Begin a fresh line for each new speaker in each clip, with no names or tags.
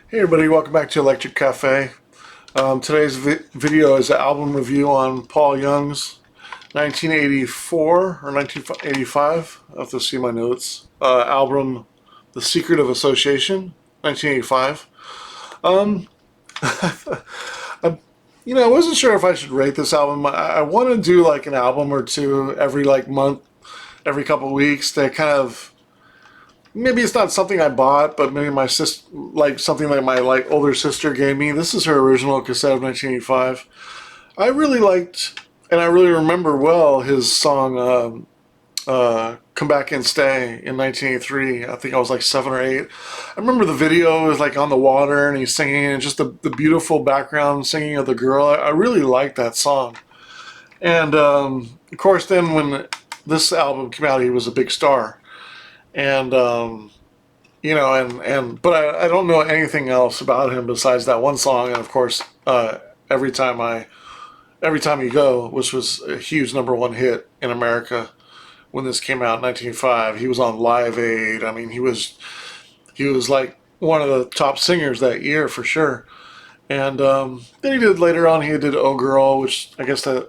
Hey everybody, welcome back to Electric Cafe. Today's video is an album review on Paul Young's 1984 or 1985, I have to see my notes, album The Secret of Association, 1985. Um, I wasn't sure if I should rate this album. I want to do like an album or two every like month, every couple of weeks to kind of, maybe it's not something I bought, but maybe my sister, like something like my like older sister gave me. This is her original cassette of 1985. I really liked, and I really remember well his song "Come Back and Stay" in 1983. I think I was like 7 or 8. I remember the video was like on the water and he's singing, and just the beautiful background singing of the girl. I really liked that song, and of course, then when this album came out, he was a big star. And but I don't know anything else about him besides that one song. And of course, every time every time you go, which was a huge #1 hit in America when this came out in 1905. He was on Live Aid. I mean, he was like one of the top singers that year for sure. And then he did later on. He did "Oh Girl," which I guess that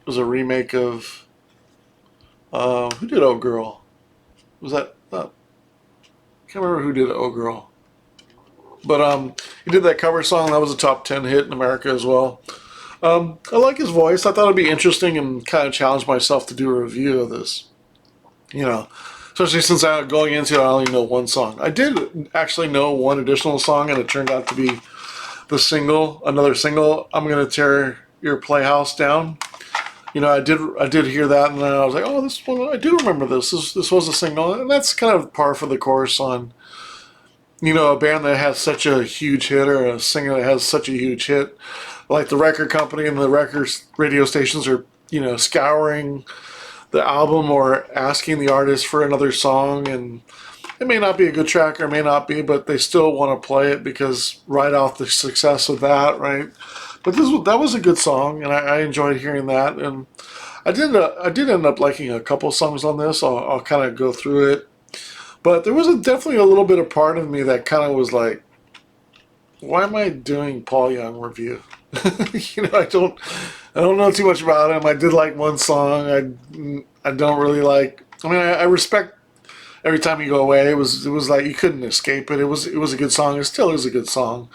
was a remake of who did "Oh Girl"? Was that? Can't remember who did "Oh Girl," but he did that cover song that was a top 10 hit in America as well. I like his voice. I thought it'd be interesting and kind of challenge myself to do a review of this. You know, especially since going into it, I only know one song. I did actually know one additional song, and it turned out to be the single, another single. "I'm Gonna Tear Your Playhouse Down." I did hear that, and then I was like, oh, this one, I do remember this. This was a single, and that's kind of par for the course on, a band that has such a huge hit, or a singer that has such a huge hit. Like the record company and the radio stations are, scouring the album or asking the artist for another song, and it may not be a good track or it may not be, but they still want to play it because right off the success of that, right? But that was a good song, and I enjoyed hearing that. And I did end up liking a couple songs on this. I'll kind of go through it, but there was definitely a little bit of part of me that kind of was like, why am I doing Paul Young review? I don't know too much about him. I did like one song. I don't really like. I mean, I respect Every Time You Go Away. It was like you couldn't escape it. It was a good song. It still is a good song.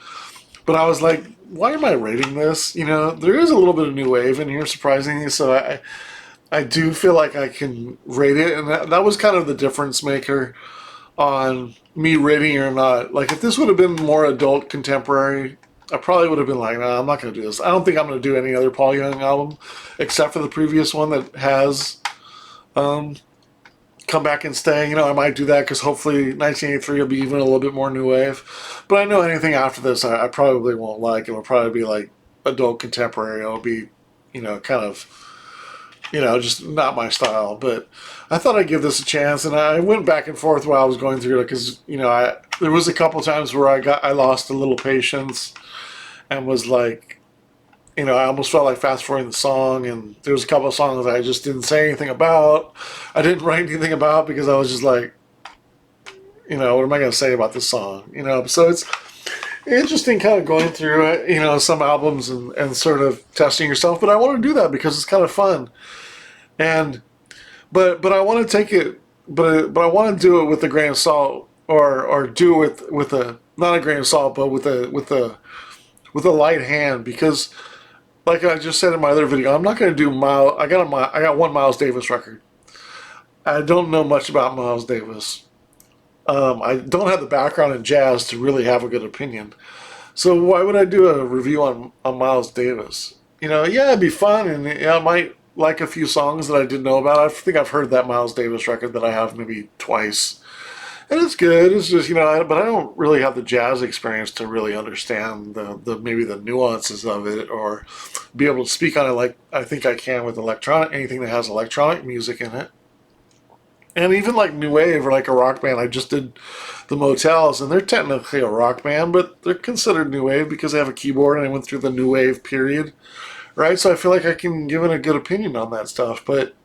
But I was like, why am I rating this? There is a little bit of new wave in here, surprisingly. So I do feel like I can rate it, and that was kind of the difference maker on me rating or not. Like if this would have been more adult contemporary, I probably would have been like, nah, I'm not going to do this. I don't think I'm going to do any other Paul Young album except for the previous one that has um, Come Back and Stay. I might do that because hopefully 1983 will be even a little bit more new wave. But I know anything after this I probably won't like. It'll probably be like adult contemporary. It'll be, kind of, just not my style. But I thought I'd give this a chance, and I went back and forth while I was going through it because, there was a couple times where I lost a little patience and was like, I almost felt like fast forwarding the song, and there was a couple of songs that I just didn't say anything about. I didn't write anything about because I was just like, what am I going to say about this song? So it's interesting kind of going through it, some albums and sort of testing yourself. But I want to do that because it's kind of fun. And, but I want to take it, but I want to do it with a grain of salt, or do it with a, not a grain of salt, but with a light hand, because like I just said in my other video, I'm not going to do Miles. I got one Miles Davis record. I don't know much about Miles Davis. I don't have the background in jazz to really have a good opinion. So why would I do a review on Miles Davis? Yeah, it'd be fun, and yeah, I might like a few songs that I didn't know about. I think I've heard that Miles Davis record that I have maybe twice. And it's good. It's just, but I don't really have the jazz experience to really understand the maybe the nuances of it, or be able to speak on it like I think I can with anything that has electronic music in it. And even like new wave or like a rock band. I just did the Motels, and they're technically a rock band, but they're considered new wave because they have a keyboard, and I went through the new wave period, right? So I feel like I can give it a good opinion on that stuff. But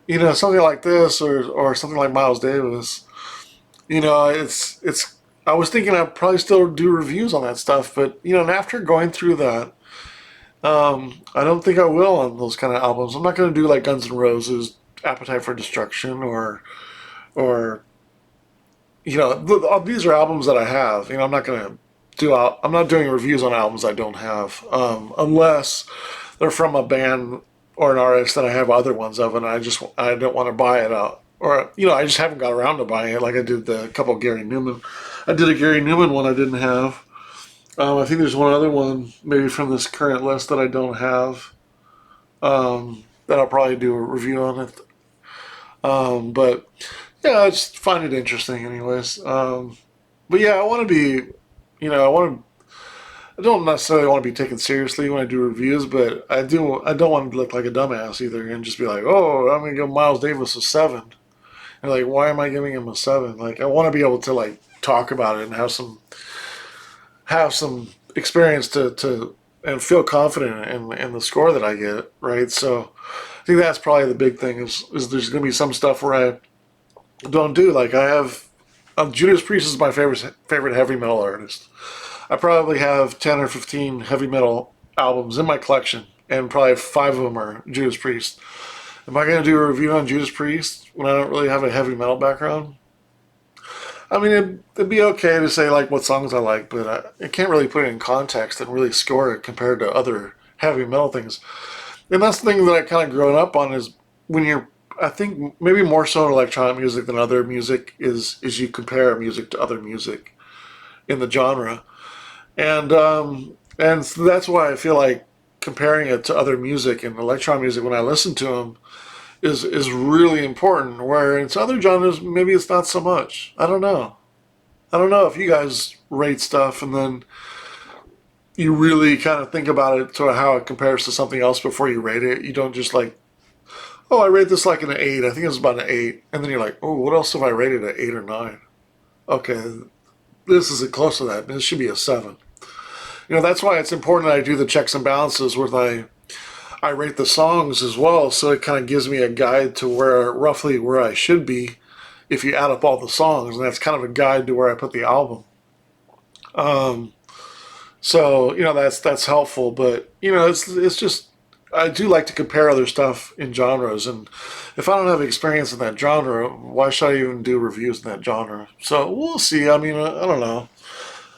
something like this, or something like Miles Davis, it's I was thinking I'd probably still do reviews on that stuff, but you know, and after going through that, I don't think I will on those kind of albums. I'm not going to do like Guns N' Roses, Appetite for Destruction, or you know, these are albums that I have. You know, I'm not going to do. I'm not doing reviews on albums I don't have, unless they're from a band or an artist that I have other ones of, and I don't want to buy it out, or you know, I just haven't got around to buying it. Like I did the couple of Gary Newman. I did a Gary Newman one I didn't have. I think there's one other one maybe from this current list that I don't have. That I'll probably do a review on it. But yeah, I just find it interesting, anyways. But yeah, I want to be, you know, I don't necessarily want to be taken seriously when I do reviews, but I do. I don't want to look like a dumbass either, and just be like, "Oh, I'm gonna give Miles Davis a 7." And like, why am I giving him a 7? Like, I want to be able to like talk about it and have some experience to and feel confident in the score that I get, right? So I think that's probably the big thing is there's gonna be some stuff where I don't do. Like I have Judas Priest is my favorite heavy metal artist. I probably have 10 or 15 heavy metal albums in my collection, and probably 5 of them are Judas Priest. Am I going to do a review on Judas Priest when I don't really have a heavy metal background? I mean, it'd be okay to say like what songs I like, but I can't really put it in context and really score it compared to other heavy metal things. And that's the thing that I kind of grown up on is when you're, I think maybe more so in electronic music than other music is you compare music to other music in the genre, and so that's why I feel like comparing it to other music and electronic music when I listen to them is really important. Where in other genres, maybe it's not so much. I don't know. I don't know if you guys rate stuff and then you really kind of think about it to how it compares to something else before you rate it. You don't just like, oh, I rate this like an 8. I think it's about an 8. And then you're like, oh, what else have I rated at 8 or 9? Okay, this isn't close to that. This should be a 7. You know, that's why it's important that I do the checks and balances where I rate the songs as well, so it kind of gives me a guide to where roughly where I should be if you add up all the songs, and that's kind of a guide to where I put the album. Um, so you know that's helpful, but you know it's just I do like to compare other stuff in genres, and if I don't have experience in that genre, why should I even do reviews in that genre? So we'll see. I mean, I don't know.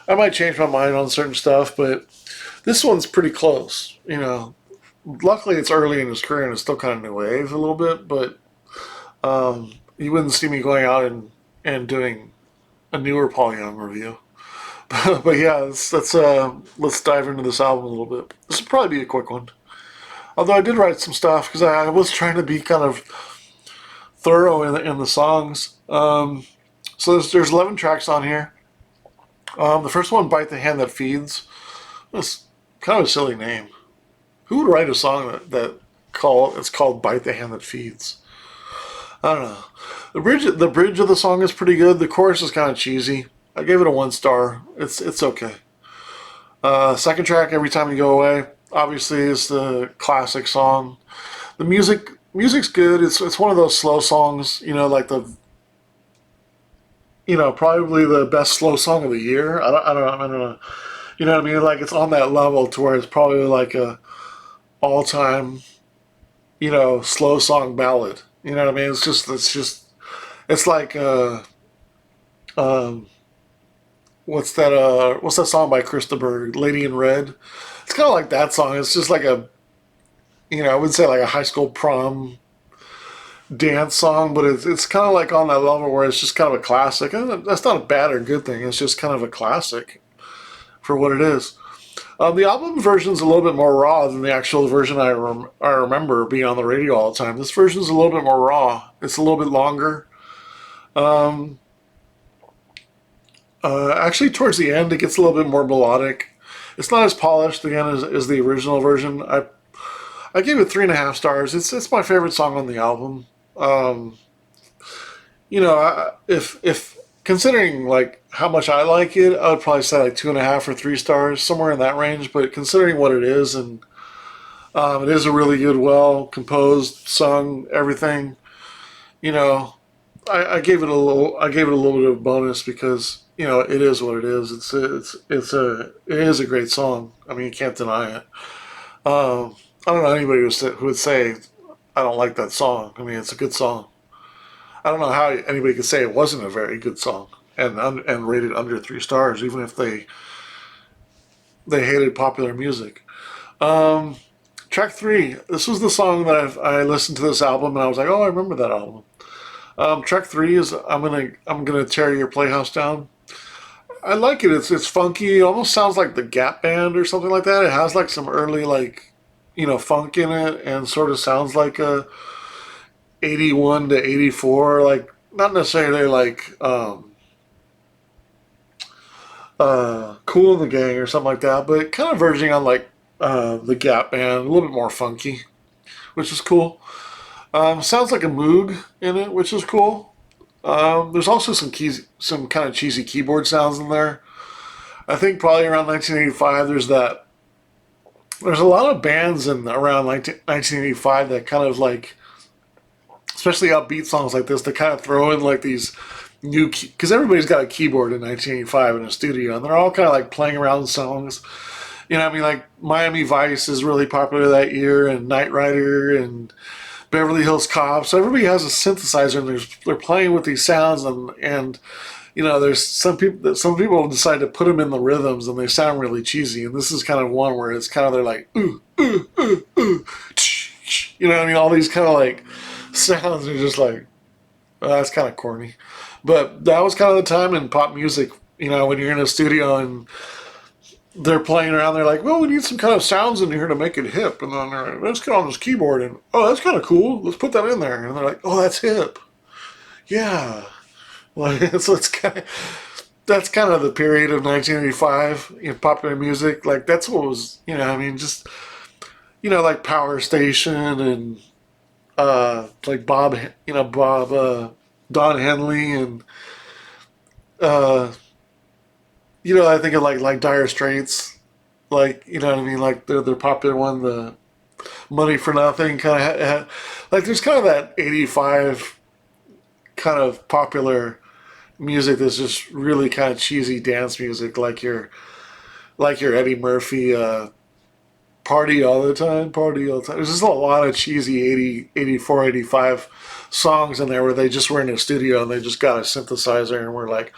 I might change my mind on certain stuff, but this one's pretty close. You know, luckily it's early in his career and it's still kind of new wave a little bit, but you wouldn't see me going out and doing a newer Paul Young review. But yeah, let's dive into this album a little bit. This will probably be a quick one. Although I did write some stuff because I was trying to be kind of thorough in the songs. So there's 11 tracks on here. The first one, "Bite the Hand That Feeds." That's kind of a silly name. Who would write a song it's called "Bite the Hand That Feeds"? I don't know. The bridge of the song is pretty good. The chorus is kind of cheesy. I gave it a 1 star. It's okay. Second track, "Every Time You Go Away," obviously is the classic song. The music's good. It's one of those slow songs. You know, like probably the best slow song of the year. I don't know. You know what I mean? Like it's on that level to where it's probably like a all time, slow song ballad. You know what I mean? It's like um, what's that song by Christopher, "Lady in Red"? It's kind of like that song. It's just like I would say like a high school prom dance song, but it's kind of like on that level where it's just kind of a classic. And that's not a bad or good thing. It's just kind of a classic for what it is. The album version is a little bit more raw than the actual version I remember being on the radio all the time. This version is a little bit more raw. It's a little bit longer. Um, Actually, towards the end, it gets a little bit more melodic. It's not as polished again as the original version. I gave it 3.5 stars. It's my favorite song on the album. Um, if considering like how much I like it, I would probably say like 2.5 or 3 stars, somewhere in that range. But considering what it is, and it is a really good, well composed, sung, everything. You know, I gave it a little. I gave it a little bit of bonus because it is what it is. It is a great song. I mean, you can't deny it. I don't know anybody who would say I don't like that song. I mean, it's a good song. I don't know how anybody could say it wasn't a very good song and rated under 3 stars, even if they hated popular music. Um, Track three. This was the song that I listened to this album and I was like, oh, I remember that album. Track three is I'm gonna tear your playhouse down. I like it. It's funky. It almost sounds like the Gap Band or something like that. It has like some early like funk in it and sort of sounds like a 81 to 84, like not necessarily like Cool in the Gang or something like that, but kind of verging on like the Gap Band, a little bit more funky, which is cool. Sounds like a Moog in it, which is cool. There's also some kind of cheesy keyboard sounds in there. I think probably around 1985, there's a lot of bands in around 1985 that kind of like, especially upbeat songs like this, that kind of throw in like these new because everybody's got a keyboard in 1985 in a studio, and they're all kind of like playing around with songs. I mean, like Miami Vice is really popular that year, and Knight Rider and Beverly Hills Cop. So everybody has a synthesizer, and they're playing with these sounds, and there's some people decide to put them in the rhythms, and they sound really cheesy. And this is kind of one where it's kind of they're like ooh ooh ooh ooh, what I mean, all these kind of like sounds are just like that's kind of corny. But that was kind of the time in pop music, when you're in a studio and they're playing around, they're like, well, we need some kind of sounds in here to make it hip. And then they're like, let's get on this keyboard and, oh, that's kind of cool. Let's put that in there. And they're like, oh, that's hip. Yeah. Like, so that's kind of the period of 1985 in popular music. Like, that's what was, I mean, just, like Power Station and, like Don Henley and, uh, I think of like Dire Straits, like what I mean, like their popular one, the Money for Nothing kind of like there's kind of that 85 kind of popular music that's just really kind of cheesy dance music, like your Eddie Murphy party all the time. There's just a lot of cheesy 80, 84, 85 songs in there where they just were in a studio and they just got a synthesizer and we're like,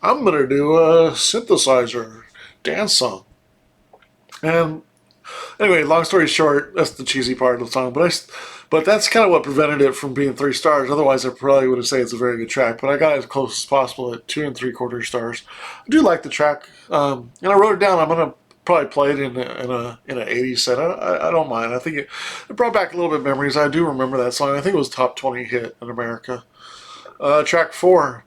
I'm gonna do a synthesizer dance song. And anyway, long story short, that's the cheesy part of the song. But that's kind of what prevented it from being 3 stars. Otherwise, I probably would have said it's a very good track. But I got it as close as possible at 2 3/4 stars. I do like the track, and I wrote it down. I'm gonna probably play it in an 80s set. I don't mind. I think it brought back a little bit of memories. I do remember that song. I think it was top 20 hit in America. Track four.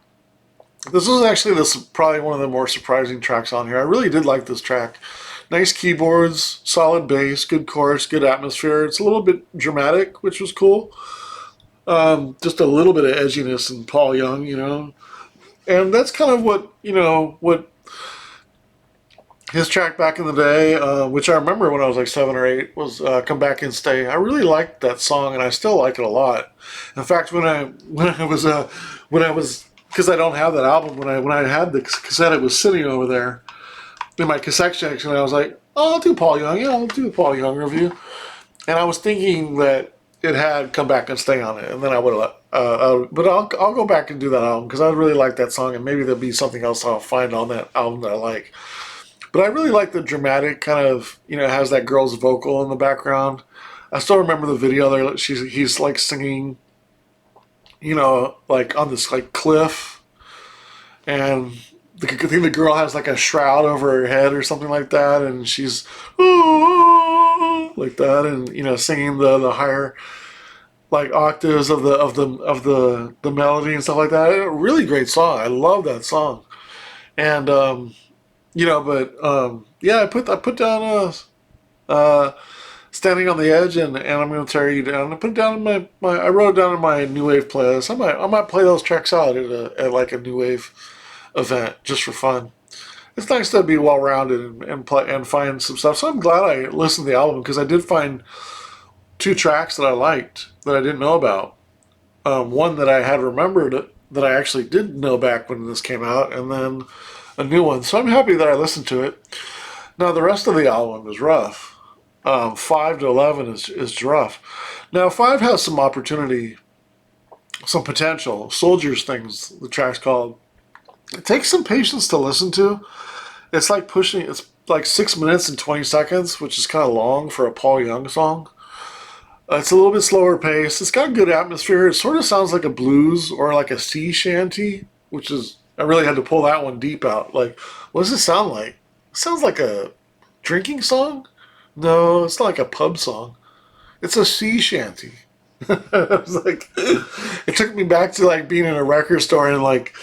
This was actually probably one of the more surprising tracks on here. I really did like this track. Nice keyboards, solid bass, good chorus, good atmosphere. It's a little bit dramatic, which was cool. Just a little bit of edginess in Paul Young. And that's kind of what his track back in the day, which I remember when I was like 7 or 8, was "Come Back and Stay." I really liked that song, and I still like it a lot. In fact, when I was because I don't have that album, when I had the cassette, it was sitting over there in my cassette section. And I was like, oh, I'll do Paul Young. Yeah, I'll do a Paul Young review. And I was thinking that it had "Come Back and Stay" on it, and then I would have. But I'll go back and do that album because I really like that song, and maybe there'll be something else I'll find on that album that I like. But I really like the dramatic kind of, it has that girl's vocal in the background. I still remember the video there. He's like singing, like on this like cliff, and I think the girl has like a shroud over her head or something like that, and she's like that, and singing the higher like octaves of the melody and stuff like that. A really great song. I love that song, and yeah, I put down "Standing on the Edge" and "I'm Gonna Tear You Down." I put it down in I wrote it down in my new wave playlist. I might play those tracks out at like a new wave event just for fun. It's nice to be well rounded and play and find some stuff. So I'm glad I listened to the album because I did find 2 tracks that I liked that I didn't know about. One that I had remembered that I actually did know back when this came out, and then a new one. So I'm happy that I listened to it. Now the rest of the album is rough. 5 to 11 is rough. Now 5 has some opportunity, some potential. Soldiers things, the track's called. It takes some patience to listen to. It's like pushing. It's like 6 minutes and 20 seconds, which is kind of long for a Paul Young song. It's a little bit slower pace. It's got good atmosphere. It sort of sounds like a blues or like a sea shanty, which is I really had to pull that one deep out. Like, what does it sound like? It sounds like a drinking song. No, it's not like a pub song. It's a sea shanty. I was like, it took me back to like being in a record store and like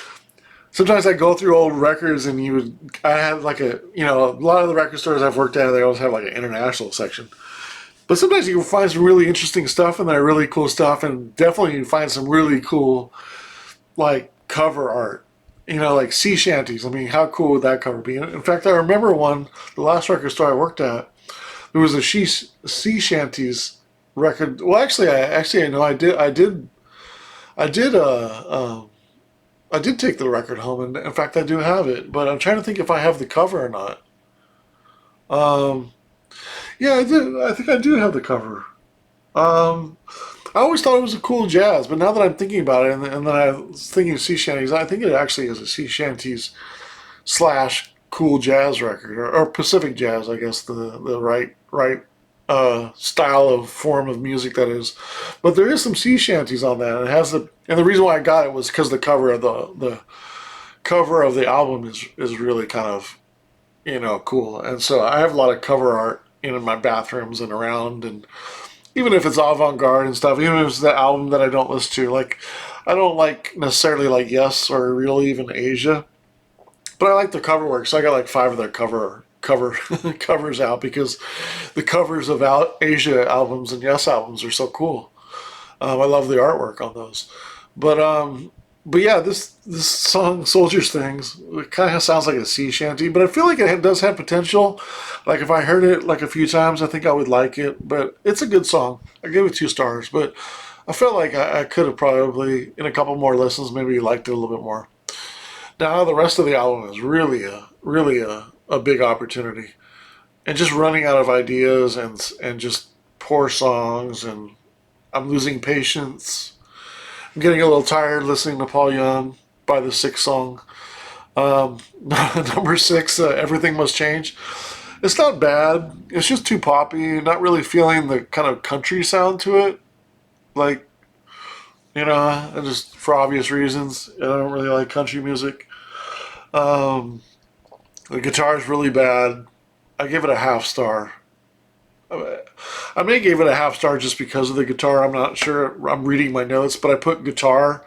sometimes I go through old records and I had like a lot of the record stores I've worked at, they always have like an international section. But sometimes you can find some really interesting stuff and really cool stuff, and definitely you find some really cool like cover art. Like sea shanties. I mean, how cool would that cover be? In fact, I remember the last record store I worked at, there was a sea shanties record. Well, I know I did take the record home, and in fact, I do have it. But I'm trying to think if I have the cover or not. Um, yeah, I did. I think I do have the cover. Um, I always thought it was a cool jazz, but now that I'm thinking about it, and then I was thinking of sea shanties, I think it actually is a sea shanties slash cool jazz record, or Pacific jazz, I guess the right style of form of music that is. But there is some sea shanties on that. And it has and the reason why I got it was because the cover of the album is really kind of cool. And so I have a lot of cover art in my bathrooms and around, and even if it's avant-garde and stuff, even if it's the album that I don't listen to, like I don't like necessarily like Yes or really even Asia, but I like the cover work. So I got like 5 of their cover covers out because the covers of Asia albums and Yes albums are so cool. I love the artwork on those. But but yeah, this song "Soldiers Things" it kind of sounds like a sea shanty, but I feel like it does have potential. Like if I heard it like a few times, I think I would like it. But it's a good song. I gave it 2 stars, but I felt like I could have probably in a couple more listens maybe liked it a little bit more. Now the rest of the album is really a big opportunity, and just running out of ideas and just poor songs, and I'm losing patience. I'm getting a little tired listening to Paul Young by the 6th song. Number 6, Everything Must Change. It's not bad. It's just too poppy. Not really feeling the kind of country sound to it. Like, just for obvious reasons, I don't really like country music. Um, the guitar is really bad. I give it a half star. I may give it a half star just because of the guitar. I'm not sure. I'm reading my notes, but I put guitar,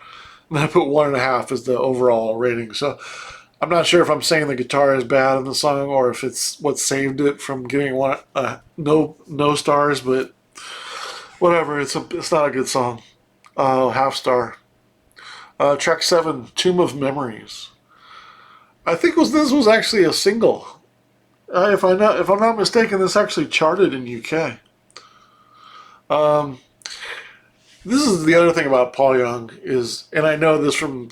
and then I put 1.5 as the overall rating. So I'm not sure if I'm saying the guitar is bad in the song or if it's what saved it from getting no stars. But whatever. It's not a good song. Half star. Track 7, Tomb of Memories. I think this was actually a single. If I'm not mistaken, this actually charted in UK. Um, this is the other thing about Paul Young and I know this from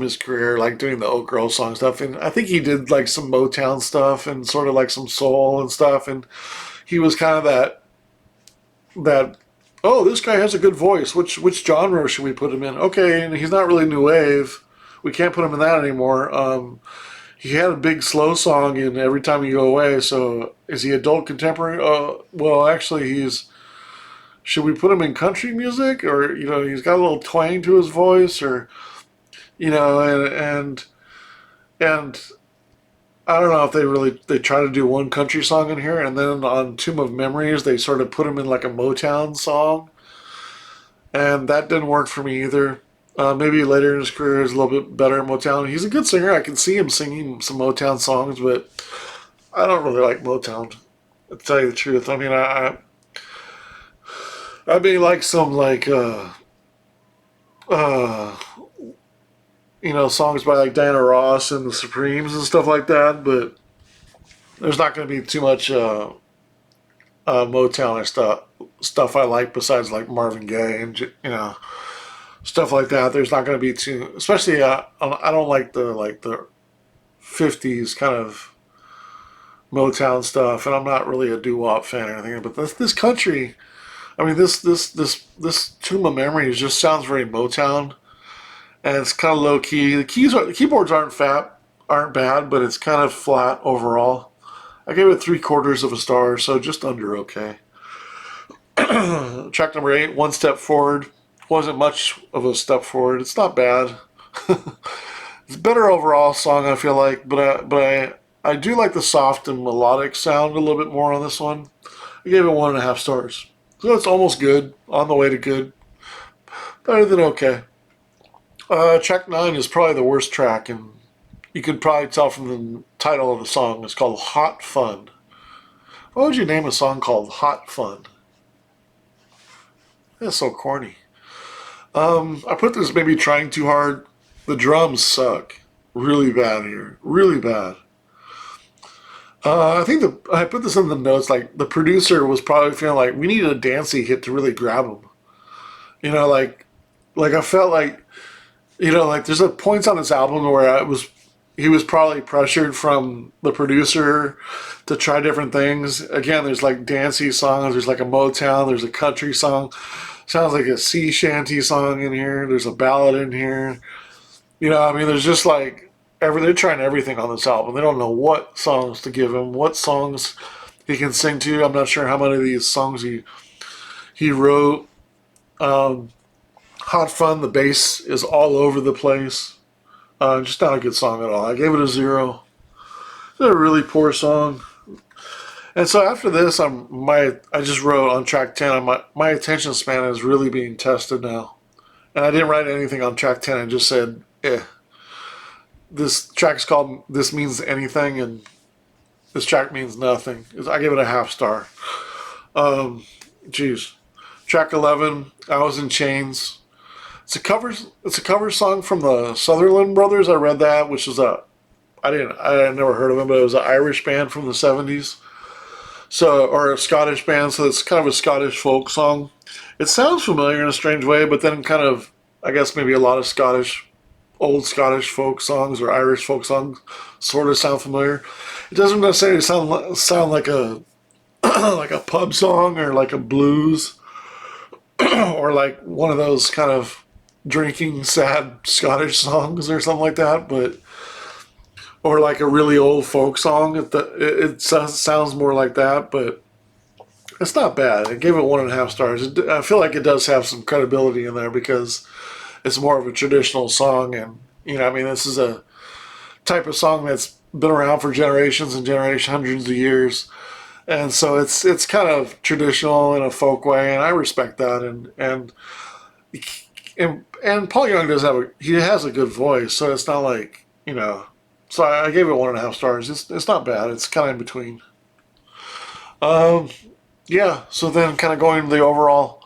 his career, like doing the Oak Grove song stuff, and I think he did like some Motown stuff and sort of like some soul and stuff, and he was kind of that. Oh, this guy has a good voice. Which genre should we put him in? Okay, and he's not really new wave. We can't put him in that anymore. He had a big slow song in Every Time You Go Away. So is he adult contemporary? Well, actually, should we put him in country music, or he's got a little twang to his voice, or and I don't know if they try to do one country song in here, and then on Tomb of Memories they sort of put him in like a Motown song, and that didn't work for me either. Maybe later in his career is a little bit better in Motown. He's a good singer. I can see him singing some Motown songs, but I don't really like Motown. To tell you the truth, I mean, I may like some like uh, songs by like Diana Ross and the Supremes and stuff like that, but there's not going to be too much Motown or stuff I like besides like Marvin Gaye and stuff like that. There's not going to be too, especially I don't like the 50s kind of Motown stuff, and I'm not really a doo-wop fan or anything. But this country, I mean, this Tomb of Memories just sounds very Motown, and it's kind of low key. The keyboards aren't bad, but it's kind of flat overall. I gave it 3/4 of a star, so just under okay. Track number 8, One Step Forward. Wasn't much of a step forward. It's not bad. It's a better overall song, I feel like, but I do like the soft and melodic sound a little bit more on this one. I gave it 1.5 stars. So it's almost good, on the way to good. Better than okay. Track 9 is probably the worst track, and you could probably tell from the title of the song. It's called Hot Fun. Why would you name a song called Hot Fun? That's so corny. I put this maybe trying too hard. The drums suck really bad here, really bad. I think I put this in the notes. Like the producer was probably feeling like we needed a dancey hit to really grab him. You know, like I felt like like there's a points on this album where he was probably pressured from the producer to try different things. Again, there's like dancey songs. There's like a Motown. There's a country song. Sounds like a sea shanty song in here. There's a ballad in here. I mean, there's just like they're trying everything on this album. They don't know what songs to give him, what songs he can sing to. I'm not sure how many of these songs he wrote. Hot Fun, the bass is all over the place. Just not a good song at all. I gave it a 0. It's a really poor song. And so after this, I just wrote on track 10. My attention span is really being tested now, and I didn't write anything on track 10. I just said, this track's called "This Means Anything," and this track means nothing. I gave it a 1/2 star. Jeez. Track 11, "I Was in Chains." It's a cover song from the Sutherland Brothers. I read that, which is I had never heard of them, but it was an Irish band from the 70s. So, or a Scottish band, so it's kind of a Scottish folk song. It sounds familiar in a strange way, but then kind of, I guess maybe a lot of old Scottish folk songs or Irish folk songs sort of sound familiar. It doesn't necessarily sound like a like a pub song or like a blues or like one of those kind of drinking sad Scottish songs or something like that, or like a really old folk song. It sounds more like that, but it's not bad. I gave it 1.5 stars. I feel like it does have some credibility in there because it's more of a traditional song, and I mean, this is a type of song that's been around for generations and generations, hundreds of years, and so it's kind of traditional in a folk way, and I respect that, and Paul Young he has a good voice, so it's not like So I gave it 1.5 stars. It's not bad. It's kind of in between. Yeah. So then, kind of going to the overall,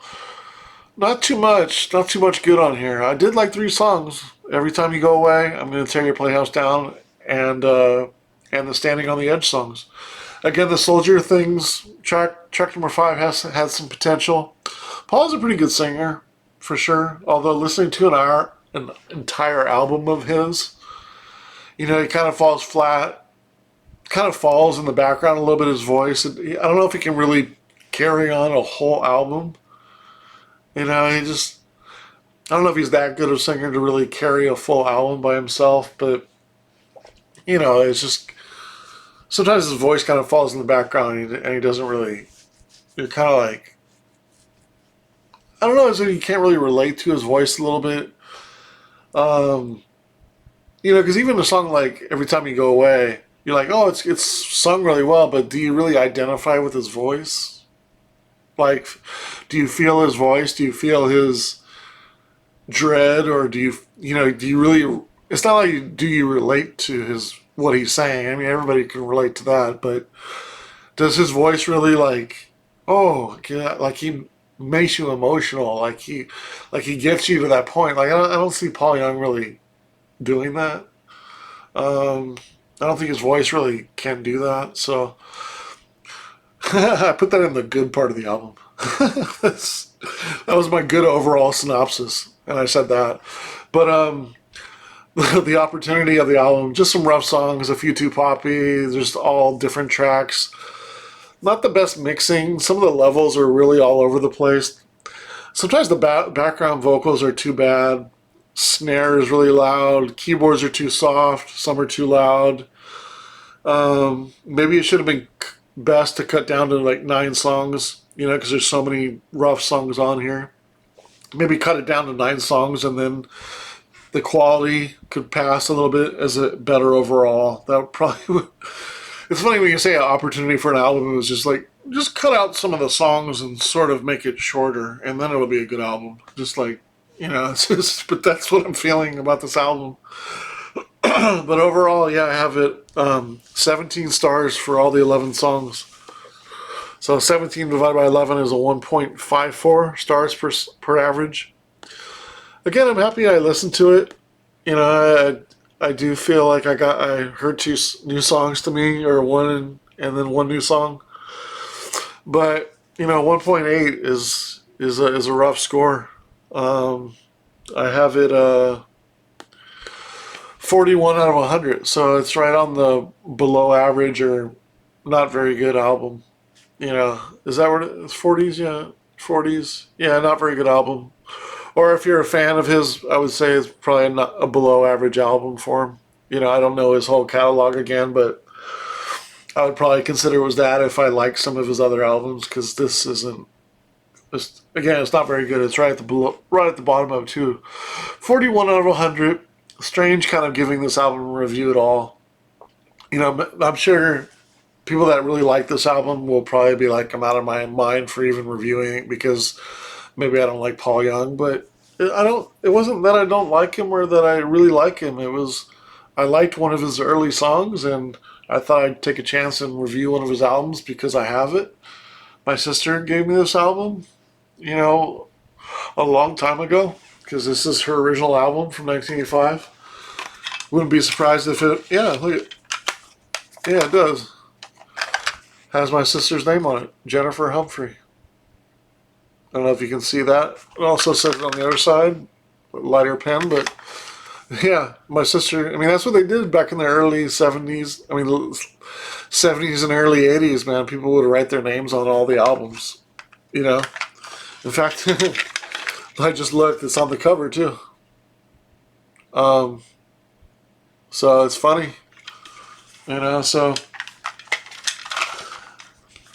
not too much good on here. I did like 3 songs. Every Time You Go Away, I'm gonna tear your playhouse down, and the Standing on the Edge songs. Again, the Soldier Things track number 5 had some potential. Paul's a pretty good singer, for sure. Although listening to an entire album of his, he kind of falls flat, kind of falls in the background a little bit, his voice. I don't know if he can really carry on a whole album. I don't know if he's that good of a singer to really carry a full album by himself, but, it's just, sometimes his voice kind of falls in the background and he doesn't really, you're kind of like, I don't know, it's like you can't really relate to his voice a little bit. Because even a song like Every Time You Go Away, you're like, oh, it's sung really well, but do you really identify with his voice? Like, do you feel his voice? Do you feel his dread? Or do you really, it's not like, do you relate to what he's saying? I mean, everybody can relate to that, but does his voice really like he makes you emotional? Like he gets you to that point? Like, I don't see Paul Young really doing that. I don't think his voice really can do that. So I put that in the good part of the album. That was my good overall synopsis. and I said that. But the opportunity of the album, just some rough songs, a few too poppy, just all different tracks. Not the best mixing. Some of the levels are really all over the place. Sometimes the background vocals are too bad. Snare is really loud. Keyboards are too soft. Some are too loud. Maybe it should have been best to cut down to like 9 songs, because there's so many rough songs on here. Maybe cut it down to 9 songs, and then the quality could pass a little bit as a better overall. That would probably. It's funny when you say an opportunity for an album. It was just cut out some of the songs and sort of make it shorter, and then it'll be a good album. Just like, it's just. But that's what I'm feeling about this album. But overall, yeah, I have it 17 stars for all the 11 songs. So 17 divided by 11 is a 1.54 stars per average. Again, I'm happy I listened to it. I do feel like I heard 2 new songs to me, or one and then 1 new song. But 1.8 is a rough score. I have it 41 out of 100, so it's right on the below average or not very good album. Is that what it's 40s? Yeah, 40s. Yeah, not very good album. Or if you're a fan of his, I would say it's probably not a below average album for him. I don't know his whole catalog again, but I would probably consider it was that if I liked some of his other albums, because this isn't. Again, it's not very good. It's right at the bottom of it too. 41 out of 100. Strange kind of giving this album a review at all. I'm sure people that really like this album will probably be like, I'm out of my mind for even reviewing it because maybe I don't like Paul Young, but it wasn't that I don't like him or that I really like him. It was, I liked one of his early songs and I thought I'd take a chance and review one of his albums because I have it. My sister gave me this album, a long time ago, because this is her original album from 1985. Wouldn't be surprised if it does. Has my sister's name on it, Jennifer Humphrey. I don't know if you can see that. It also says it on the other side, lighter pen, but yeah, my sister, that's what they did back in the early 70s. 70s and early 80s, man. People would write their names on all the albums, In fact, I just looked, it's on the cover too. So it's funny, so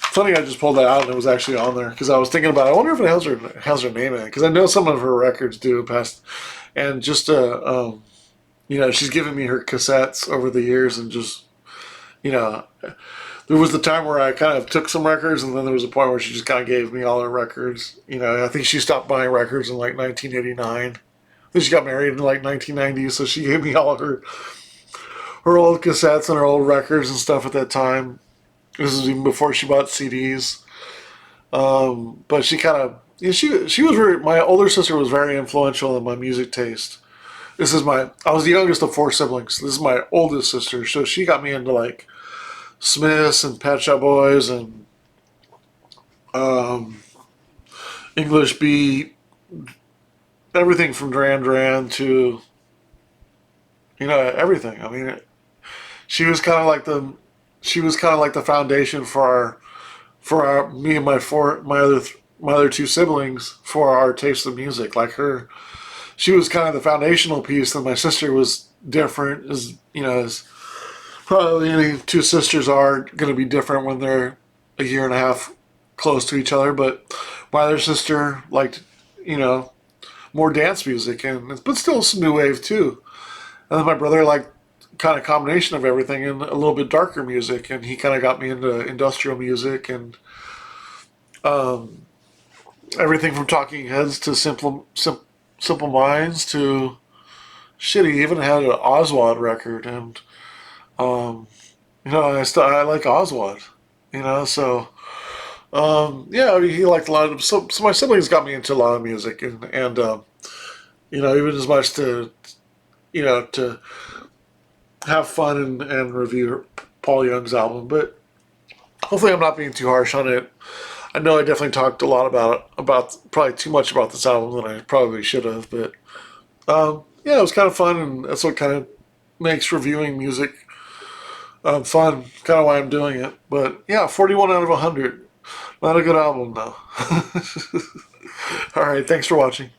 funny I just pulled that out and it was actually on there because I was thinking about it. I wonder if it has her name in it because I know some of her records do past, and just she's given me her cassettes over the years and just there was the time where I kind of took some records and then there was a point where she just kind of gave me all her records. I think she stopped buying records in like 1989. I think she got married in like 1990, so she gave me all of her old cassettes and her old records and stuff at that time. This was even before she bought CDs. But she kind of, she was very, my older sister was very influential in my music taste. I was the youngest of 4 siblings. This is my oldest sister, so she got me into like Smiths and Pet Shop Boys and English Beat, everything from Duran Duran to everything. She was kind of like the foundation for me and my other 2 siblings for our taste of music. Like her, she was kind of the foundational piece, and my sister was different. As probably any 2 sisters are going to be different when they're a year and a half close to each other. But my other sister liked, more dance music but still some new wave too. And then my brother liked kind of combination of everything and a little bit darker music, and he kind of got me into industrial music and everything from Talking Heads to Simple Minds to shit. He even had an Oswald record, and I like Oswald, so he liked a lot of. So my siblings got me into a lot of music, and even as much to have fun and review Paul Young's album, but hopefully I'm not being too harsh on it. I know I definitely talked a lot about probably too much about this album than I probably should have, but yeah, it was kind of fun, and that's what kind of makes reviewing music fun. Kind of why I'm doing it. But yeah, 41 out of 100. Not a good album though. All right, thanks for watching.